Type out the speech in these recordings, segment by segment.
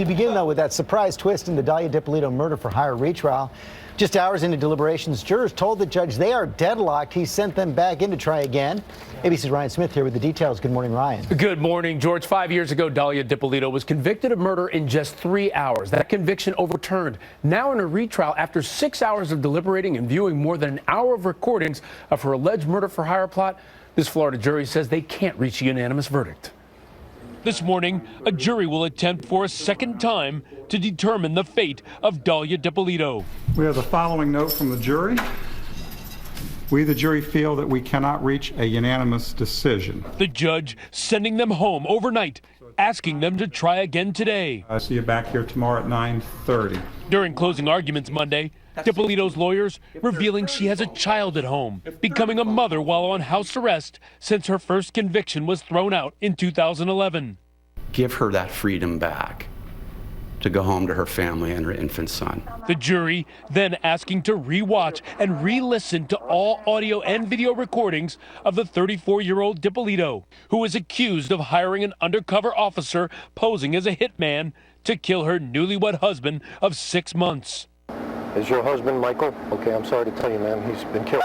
We begin, though, with that surprise twist in the Dalia Dippolito murder for hire retrial. Just hours into deliberations, jurors told the judge they are deadlocked. He sent them back in to try again. ABC's Ryan Smith here with the details. Good morning, Ryan. Good morning, George. 5 years ago, Dalia Dippolito was convicted of murder in just 3 hours. That conviction overturned. Now in a retrial after 6 hours of deliberating and viewing more than an hour of recordings of her alleged murder for hire plot, this Florida jury says they can't reach a unanimous verdict. This morning, a jury will attempt for a second time to determine the fate of Dalia Dippolito. We have the following note from the jury. We, the jury, feel that we cannot reach a unanimous decision. The judge sending them home overnight, asking them to try again today. I see you back here tomorrow at 9:30. During closing arguments Monday, Dippolito's lawyers revealing she has a child at home, becoming a mother while on house arrest since her first conviction was thrown out in 2011. Give her that freedom back to go home to her family and her infant son. The jury then asking to re-watch and re-listen to all audio and video recordings of the 34-year-old Dippolito, who is accused of hiring an undercover officer posing as a hitman to kill her newlywed husband of 6 months. Is your husband Michael? Okay, I'm sorry to tell you, man, he's been killed.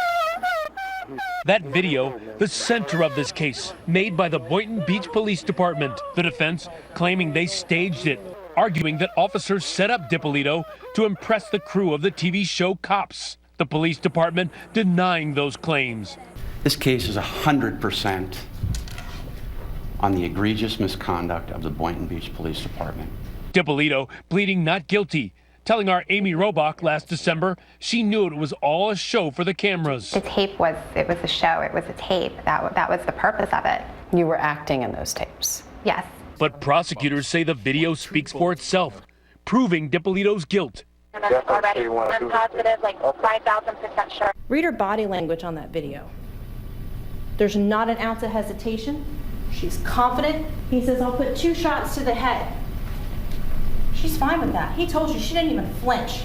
That video, the center of this case, made by the Boynton Beach Police Department. The defense claiming they staged it, arguing that officers set up Dippolito to impress the crew of the TV show Cops. The police department denying those claims. This case is 100% on the egregious misconduct of the Boynton Beach Police Department. Dippolito pleading not guilty, telling our Amy Robach last December she knew it was all a show for the cameras. The tape was a show, it was a tape. That was the purpose of it. You were acting in those tapes? Yes. But prosecutors say the video speaks for itself, proving Dippolito's guilt. Already, I'm positive, like 5,000% sure. Read her body language on that video. There's not an ounce of hesitation. She's confident. He says, I'll put 2 shots to the head. She's fine with that. He told you she didn't even flinch.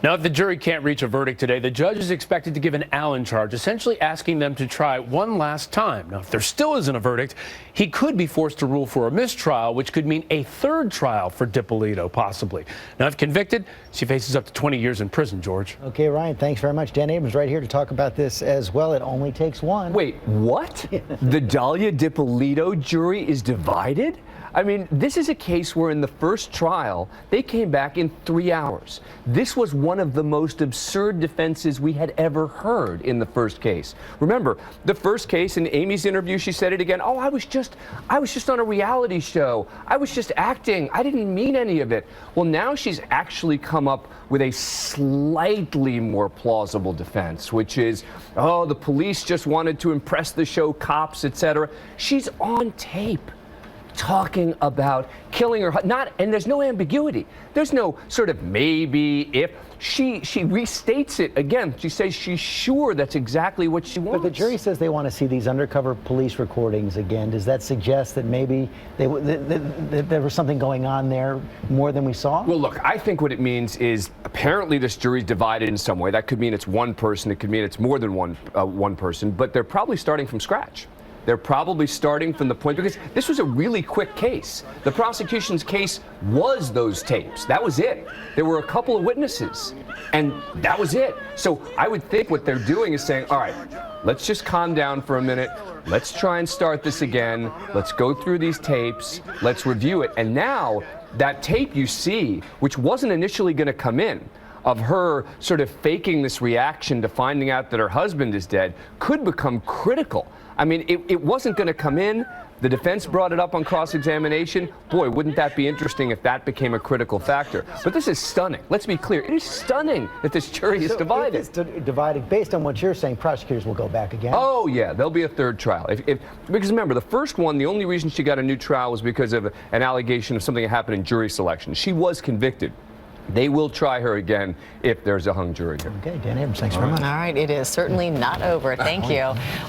Now, if the jury can't reach a verdict today, the judge is expected to give an Allen charge, essentially asking them to try one last time. Now, if there still isn't a verdict, he could be forced to rule for a mistrial, which could mean a third trial for Dippolito, possibly. Now, if convicted, she faces up to 20 years in prison, George. Okay, Ryan, thanks very much. Dan Abrams right here to talk about this as well. It only takes one. Wait, what? The Dalia Dippolito jury is divided? I mean, this is a case where in the first trial, they came back in 3 hours. This was one of the most absurd defenses we had ever heard in the first case. Remember, the first case, in Amy's interview, she said it again, oh, I was just on a reality show. I was just acting. I didn't mean any of it. Well, now she's actually come up with a slightly more plausible defense, which is, oh, the police just wanted to impress the show Cops, etc. She's on tape talking about killing her, and there's no ambiguity. There's no sort of maybe, if. She restates it again. She says she's sure that's exactly what she wants. But the jury says they want to see these undercover police recordings again. Does that suggest that maybe there was something going on there more than we saw? Well, look, I think what it means is apparently this jury's divided in some way. That could mean it's one person. It could mean it's more than one person. But they're probably starting from scratch. They're probably starting from the point, because this was a really quick case. The prosecution's case was those tapes. That was it. There were a couple of witnesses, and that was it. So I would think what they're doing is saying, all right, let's just calm down for a minute. Let's try and start this again. Let's go through these tapes. Let's review it. And now that tape you see, which wasn't initially going to come in, of her sort of faking this reaction to finding out that her husband is dead, could become critical. I mean, it wasn't going to come in. The defense brought it up on cross-examination. Boy, wouldn't that be interesting if that became a critical factor. But this is stunning. Let's be clear. It is stunning that this jury is divided. It's divided. Based on what you're saying, prosecutors will go back again? Oh, yeah. There'll be a third trial. Because remember, the first one, the only reason she got a new trial was because of an allegation of something that happened in jury selection. She was convicted. They will try her again if there's a hung jury here. Okay, Dan Abrams, thanks very much. All right, it is certainly not over. Thank you.